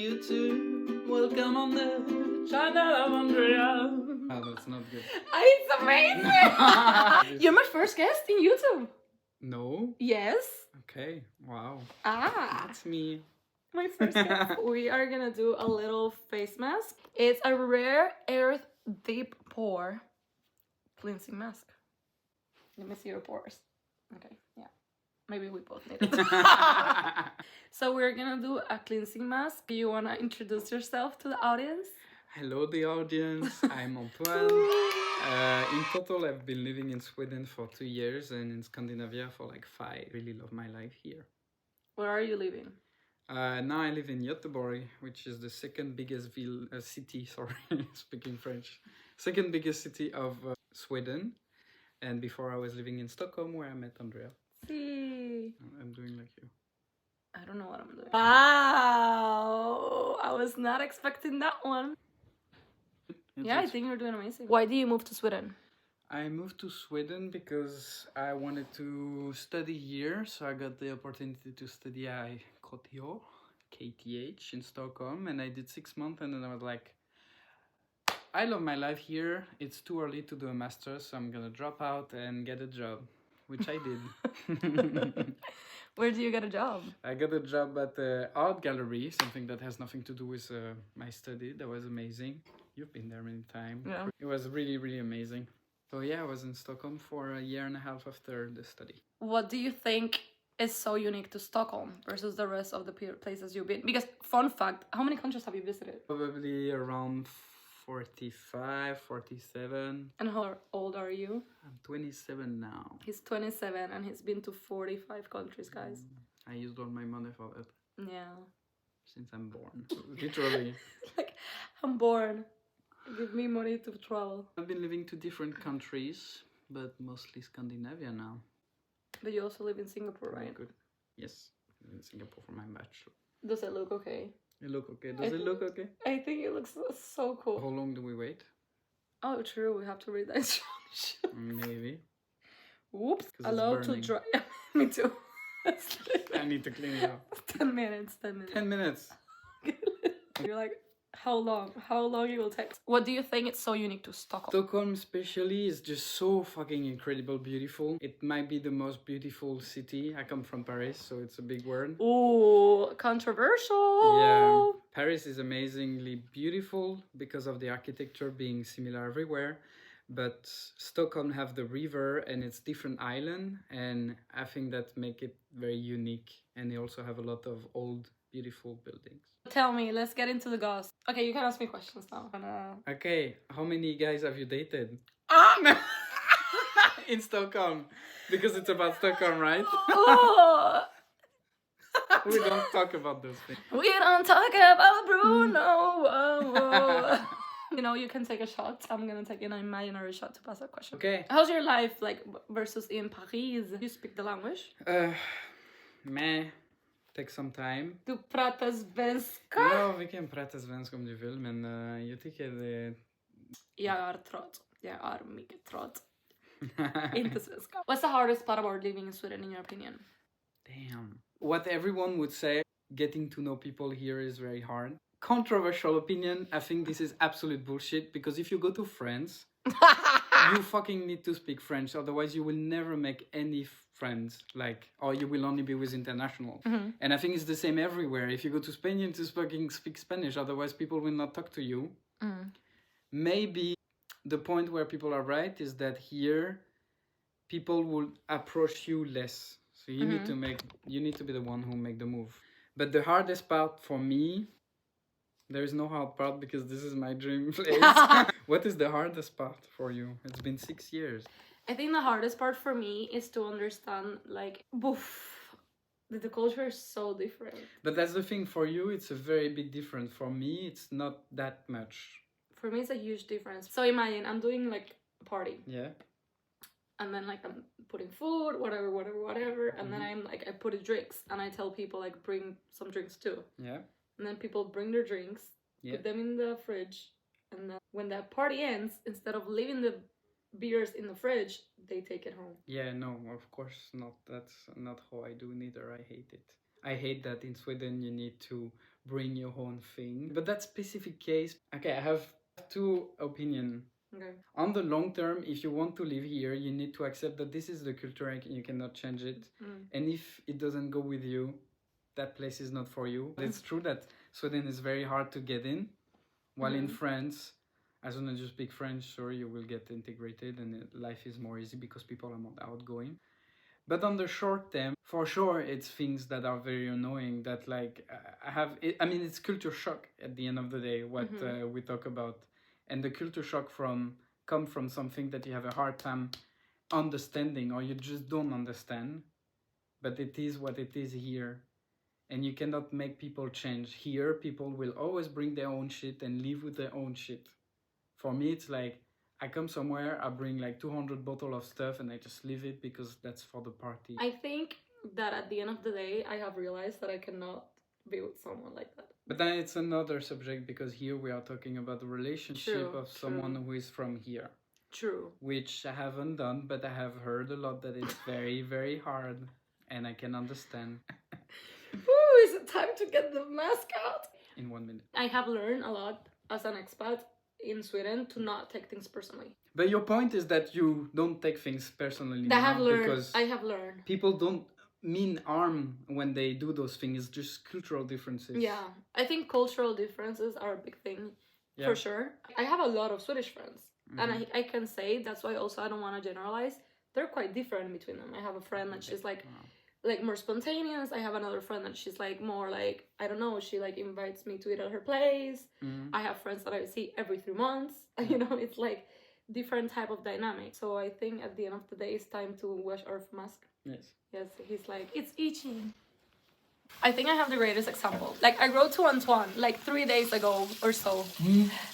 YouTube. Welcome on the channel of Andrea. Oh, that's not good. It's amazing! You're my first guest in YouTube. No? Yes. Okay, wow. That's me. My first guest. We are gonna do a little face mask. It's a rare earth deep pore cleansing mask. Let me see your pores. Okay, yeah. Maybe we both need it. So we're gonna do a cleansing mask. Do you wanna introduce yourself to the audience? Hello, the audience. I'm Antoine. In total, I've been living in Sweden for 2 years and in Scandinavia for like 5. Really love my life here. Where are you living? Now I live in Göteborg, which is the second biggest city, sorry, speaking French. Second biggest city of Sweden. And before I was living in Stockholm, where I met Andrea. See. I'm doing like you. I don't know what I'm doing. Wow! I was not expecting that one. Yeah, I think you're doing amazing. Why did you move to Sweden? I moved to Sweden because I wanted to study here, so I got the opportunity to study at KTH in Stockholm, and I did 6 months, and then I was like, I love my life here. It's too early to do a master's, so I'm gonna drop out and get a job, which I did. Where do you get a job? I got a job at the art gallery, something that has nothing to do with my study. That was amazing. You've been there many times. Yeah. It was really, really amazing. So yeah, I was in Stockholm for a year and a half after the study. What do you think is so unique to Stockholm versus the rest of the places you've been? Because, fun fact, how many countries have you visited? Probably around 45, 47. And how old are you? I'm 27 now. He's 27 and he's been to 45 countries, guys. I used all my money for it. Yeah. Since I'm born. Literally. Like, I'm born. Give me money to travel. I've been living to different countries, but mostly Scandinavia now. But you also live in Singapore, right? Good. Yes, I live in Singapore for my bachelor. Does it look okay? It look okay. Does it look okay? I think it looks so cool. How long do we wait? Oh, true. We have to read the instructions. Maybe. Whoops. Allowed to dry. Me too. I need to clean it up. 10 minutes. 10 minutes. 10 minutes. You're like, how long? How long it will take? What do you think is so unique to Stockholm? Stockholm especially is just so fucking incredible beautiful. It might be the most beautiful city. I come from Paris, so it's a big word. Ooh, controversial. Yeah, Paris is amazingly beautiful because of the architecture being similar everywhere. But Stockholm have the river and it's different island, and I think that make it very unique. And they also have a lot of old beautiful buildings. Tell me, let's get into the gossip. Okay, you can ask me questions now. Okay, how many guys have you dated? Ah! In Stockholm, because it's about Stockholm, right? Oh. We don't talk about those things. We don't talk about Bruno. Whoa, whoa. You know, you can take a shot. I'm gonna take an imaginary shot to pass that question. Okay. How's your life like versus in Paris? Do you speak the language? Meh. Take some time. Du pratar svenska? Ja, vi kan prata svenska om du vill, men jag tycker det... Jag är trött. Jag är mycket trött. Inte svenska. What's the hardest part about living in Sweden in your opinion? Damn. What everyone would say, getting to know people here is very hard. Controversial opinion, I think this is absolute bullshit, because if you go to France, you fucking need to speak French, otherwise you will never make any friends, like, or you will only be with international. Mm-hmm. And I think it's the same everywhere. If you go to Spain, you need to speak Spanish, otherwise people will not talk to you. Mm. Maybe the point where people are right is that here people will approach you less. So you need to be the one who make the move. But the hardest part for me, there is no hard part because this is my dream place. What is the hardest part for you? It's been 6 years. I think the hardest part for me is to understand, like, the culture is so different. But that's the thing, for you, it's a very big difference. For me, it's not that much. For me, it's a huge difference. So imagine, I'm doing, like, a party. Yeah. And then, like, I'm putting food, whatever. And then I'm, like, I put in drinks. And I tell people, like, bring some drinks too. Yeah. And then people bring their drinks, put them in the fridge. And then when that party ends, instead of leaving the beers in the fridge, they take it home. Yeah, no, of course not. That's not how I do neither. I hate it. I hate that in Sweden you need to bring your own thing. But that specific case, okay, I have two opinions. Okay. On the long term, if you want to live here, you need to accept that this is the culture and you cannot change it. And if it doesn't go with you, that place is not for you. It's true that Sweden is very hard to get in, while in France, as soon as you speak French, sure, you will get integrated and life is more easy because people are more outgoing. But on the short term, for sure, it's things that are very annoying that like I mean, it's culture shock at the end of the day, what we talk about. And the culture shock come from something that you have a hard time understanding or you just don't understand. But it is what it is here. And you cannot make people change. Here, people will always bring their own shit and live with their own shit. For me, it's like, I come somewhere, I bring like 200 bottles of stuff and I just leave it because that's for the party. I think that at the end of the day, I have realized that I cannot be with someone like that. But then it's another subject because here we are talking about the relationship of someone who is from here. True. Which I haven't done, but I have heard a lot that it's very, very hard and I can understand. Ooh, is it time to get the mask out? In 1 minute. I have learned a lot as an expat in Sweden to not take things personally. But your point is that you don't take things personally. I have learned. People don't mean harm when they do those things. It's just cultural differences. Yeah, I think cultural differences are a big thing, for sure. I have a lot of Swedish friends, and I can say that's why also I don't want to generalize. They're quite different between them. I have a friend that she's like more spontaneous. I have another friend that she's like more like, I don't know, she like invites me to eat at her place. I have friends that I see every 3 months. You know, it's like different type of dynamic. So I think at the end of the day, it's time to wash our mask. Yes, he's like, it's itchy. I think I have the greatest example. Like, I wrote to Antoine like 3 days ago or so.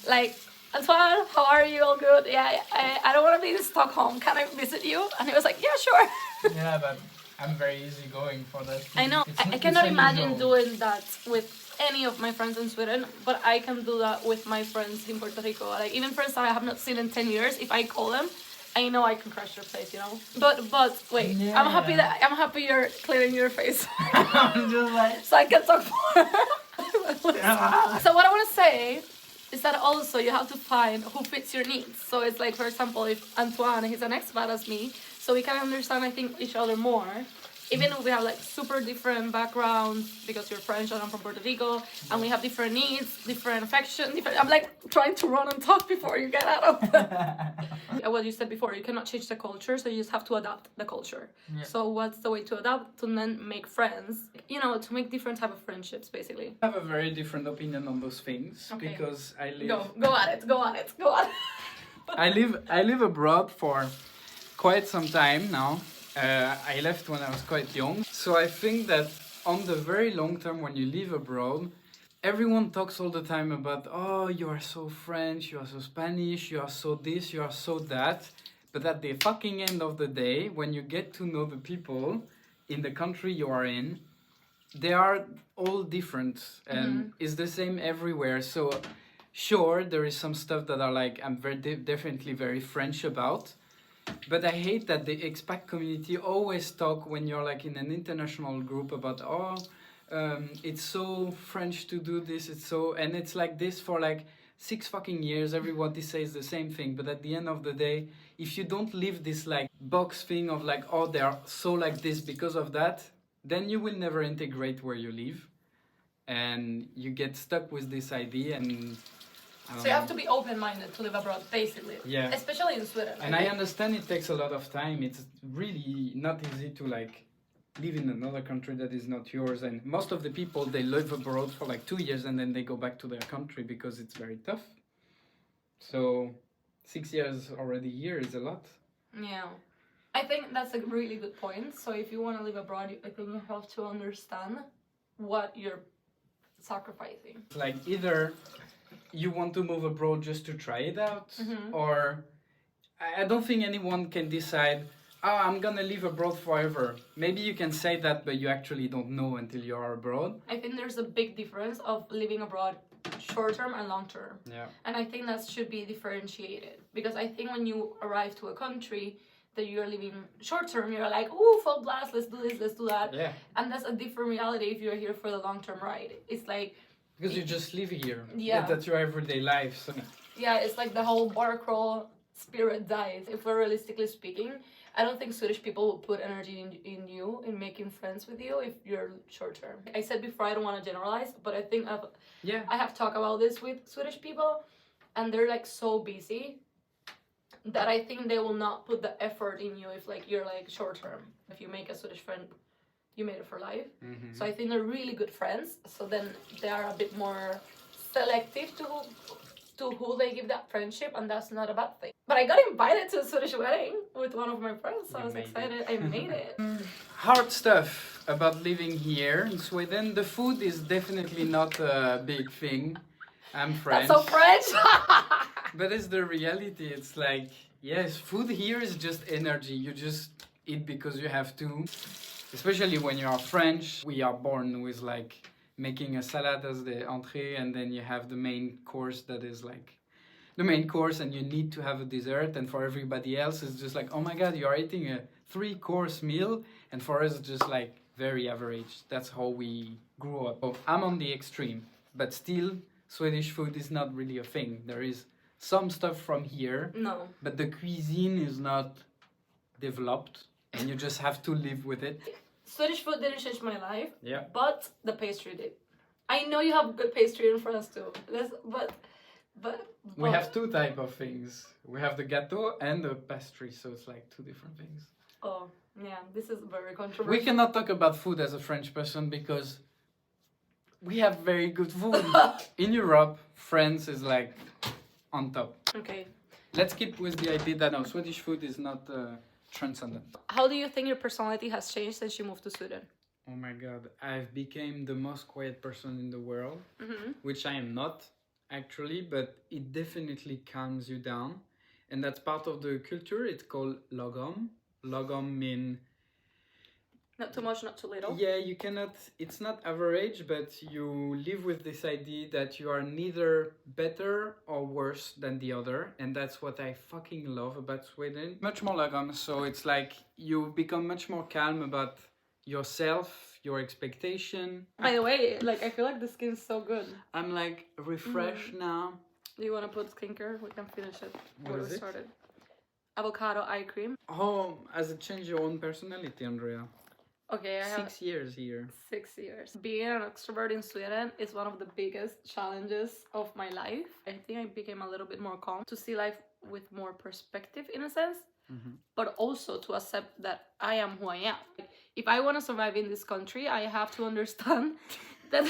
Like, Antoine, how are you? All good? Yeah, I don't want to be in Stockholm. Can I visit you? And he was like, yeah, sure. Yeah, but I'm very easygoing for that. I know. I cannot imagine doing that with any of my friends in Sweden, but I can do that with my friends in Puerto Rico. Like, even friends that I have not seen in 10 years, if I call them, I know I can crash their place, you know. But wait, I'm happy you're clearing your face. I'm just like, so I can talk more. So what I want to say is that also you have to find who fits your needs. So it's like, for example, if Antoine, he's an expat as me, so we can understand, I think, each other more. Even if we have like super different backgrounds, because you're French and I'm from Puerto Rico, and we have different needs, different affection, I'm like trying to run and talk before you get out of that. What you said before, you cannot change the culture, so you just have to adapt the culture. Yeah. So what's the way to adapt? To then make friends, you know, to make different type of friendships, basically. I have a very different opinion on those things, because I live... Go at it. I live abroad for quite some time now. I left when I was quite young. So I think that on the very long term, when you live abroad, everyone talks all the time about, oh, you are so French, you are so Spanish, you are so this, you are so that. But at the fucking end of the day, when you get to know the people in the country you are in, they are all different and it's the same everywhere. So sure, there is some stuff that are like, I'm definitely very French about. But I hate that the expat community always talk when you're like in an international group about, it's so French to do this, and it's like this for like 6 fucking years, everybody says the same thing. But at the end of the day, if you don't live this like box thing of like, oh, they are so like this because of that, then you will never integrate where you live. And you get stuck with this idea and... So you have to be open-minded to live abroad, basically. Yeah. Especially in Sweden. And I understand it takes a lot of time. It's really not easy to like live in another country that is not yours. And most of the people, they live abroad for like 2 years and then they go back to their country because it's very tough. So 6 years already here is a lot. Yeah. I think that's a really good point. So if you want to live abroad, I think you have to understand what you're sacrificing. Like either... you want to move abroad just to try it out, or I don't think anyone can decide, I'm gonna live abroad forever. Maybe you can say that, but you actually don't know until you are abroad. I think there's a big difference of living abroad short-term and long-term. Yeah. And I think that should be differentiated, because I think when you arrive to a country, that you're living short term. You're like, oh, full blast, let's do this, let's do that. Yeah. And that's a different reality if you're here for the long term ride. It's like because you just live here. Yeah. That's your everyday life. So. Yeah, it's like the whole bar crawl spirit dies. If we're realistically speaking, I don't think Swedish people will put energy in you, in making friends with you if you're short term. I said before, I don't want to generalize, but I think I have talked about this with Swedish people, and they're like so busy that I think they will not put the effort in you if like you're like short term. If you make a Swedish friend, you made it for life. Mm-hmm. So I think they're really good friends. So then they are a bit more selective to who they give that friendship, and that's not a bad thing. But I got invited to a Swedish wedding with one of my friends, so I was excited. I made it. Hard stuff about living here in Sweden. The food is definitely not a big thing. I'm French. That's so French! But it's the reality. It's like, yes, food here is just energy. You just eat because you have to. Especially when you are French. We are born with like making a salad as the entree, and then you have the main course that is like the main course, and you need to have a dessert. And for everybody else, it's just like, oh my god, you are eating a 3-course meal. And for us, it's just like very average. That's how we grew up. So I'm on the extreme, but still, Swedish food is not really a thing. There is some stuff from here, no, but the cuisine is not developed, and you just have to live with it. Swedish food didn't change my life, yeah, but the pastry did. I know you have good pastry in France too, but we have 2 type of things. We have the gâteau and the pastry, so it's like 2 different things. Oh, yeah, this is very controversial. We cannot talk about food as a French person because we have very good food. In Europe, France is like on top. Okay. Let's keep with the idea that no, Swedish food is not transcendent. How do you think your personality has changed since you moved to Sweden? Oh my god, I've become the most quiet person in the world, which I am not actually, but it definitely calms you down. And that's part of the culture. It's called lagom. Lagom mean not too much, not too little. Yeah, you cannot, it's not average, but you live with this idea that you are neither better or worse than the other. And that's what I fucking love about Sweden. Much more lagom, so it's like you become much more calm about yourself, your expectation. By the way, like I feel like the skin's so good. I'm like refreshed now. Do you want to put skincare? We can finish it what where we started. Avocado eye cream. Oh, has it changed your own personality, Andrea? Okay, I have 6 years here. 6 years. Being an extrovert in Sweden is one of the biggest challenges of my life. I think I became a little bit more calm to see life with more perspective in a sense, but also to accept that I am who I am. If I want to survive in this country, I have to understand that...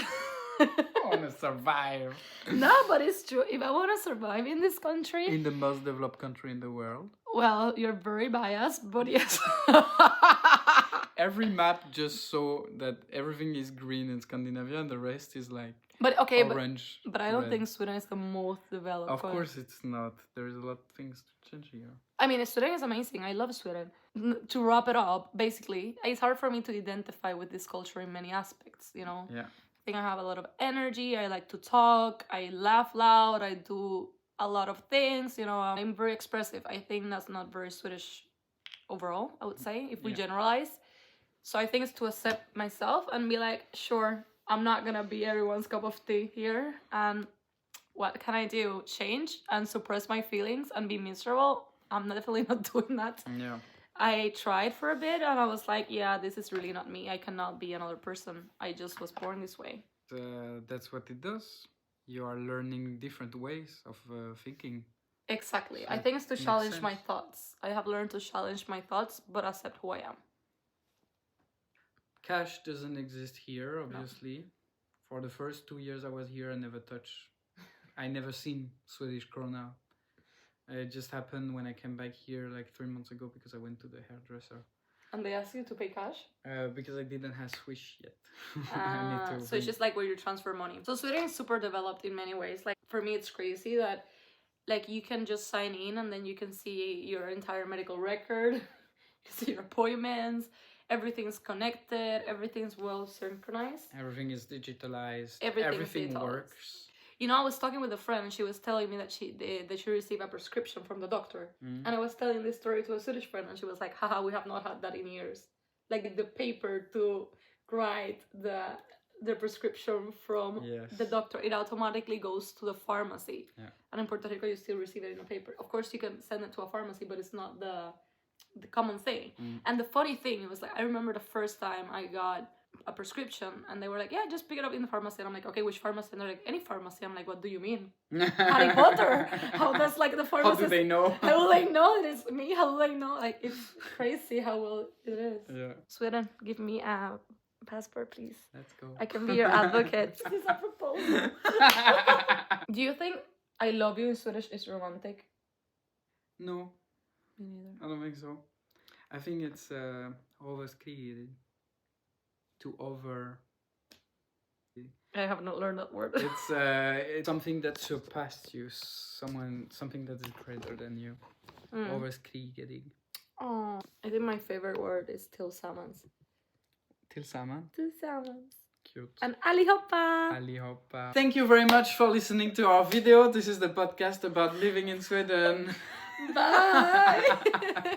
I want to survive. No, but it's true. If I want to survive in this country... In the most developed country in the world. Well, you're very biased, but yes. Every map just saw that everything is green in Scandinavia and the rest is like orange. But I don't think Sweden is the most developed. Of course it's not. There's a lot of things to change here. I mean, Sweden is amazing. I love Sweden. To wrap it up, basically, it's hard for me to identify with this culture in many aspects, you know? Yeah. I think I have a lot of energy. I like to talk. I laugh loud. I do a lot of things, you know? I'm very expressive. I think that's not very Swedish overall, I would say, if we generalize. So I think it's to accept myself and be like, sure, I'm not gonna be everyone's cup of tea here. And what can I do? Change and suppress my feelings and be miserable? I'm definitely not doing that. Yeah. I tried for a bit and I was like, yeah, this is really not me. I cannot be another person. I just was born this way. That's what it does. You are learning different ways of thinking. Exactly. So I think it's to challenge my thoughts. I have learned to challenge my thoughts, but accept who I am. Cash doesn't exist here, obviously. No. For the first 2 years I was here, I never seen Swedish krona. It just happened when I came back here like 3 months ago because I went to the hairdresser. And they asked you to pay cash? Because I didn't have Swish yet. So it's just like where you transfer money. So Sweden is super developed in many ways. Like for me, it's crazy that like you can just sign in and then you can see your entire medical record, you see your appointments. Everything's connected. Everything's well synchronized. Everything is digitalized. Everything works. You know, I was talking with a friend and she was telling me that she received a prescription from the doctor. And I was telling this story to a Swedish friend and she was like, haha, we have not had that in years. Like the paper to write the prescription from the doctor, it automatically goes to the pharmacy. And in Puerto Rico, you still receive it in a paper. Of course, you can send it to a pharmacy, but it's not the common thing. And the funny thing, it was like, I remember the first time I got a prescription and they were like, yeah, just pick it up in the pharmacy. And I'm like, okay, which pharmacy? And they're like, any pharmacy. I'm like, what do you mean? Harry Potter? How does like the pharmacist... How do they know? How will they know that it's me? How will they know? Like, it's crazy how well it is. Yeah. Sweden, give me a passport, please. Let's go. I can be your advocate. This is a proposal. Do you think I love you in Swedish is romantic? No. Me neither. I don't think so. I think it's overskriget. To over. I have not learned that word. It's something that surpassed you. Something that is greater than you. Overskriget. Oh, I think my favorite word is tillsammans. Tillsammans. Tillsammans. Cute. And allihopa. Allihopa. Thank you very much for listening to our video. This is the podcast about living in Sweden. Bye.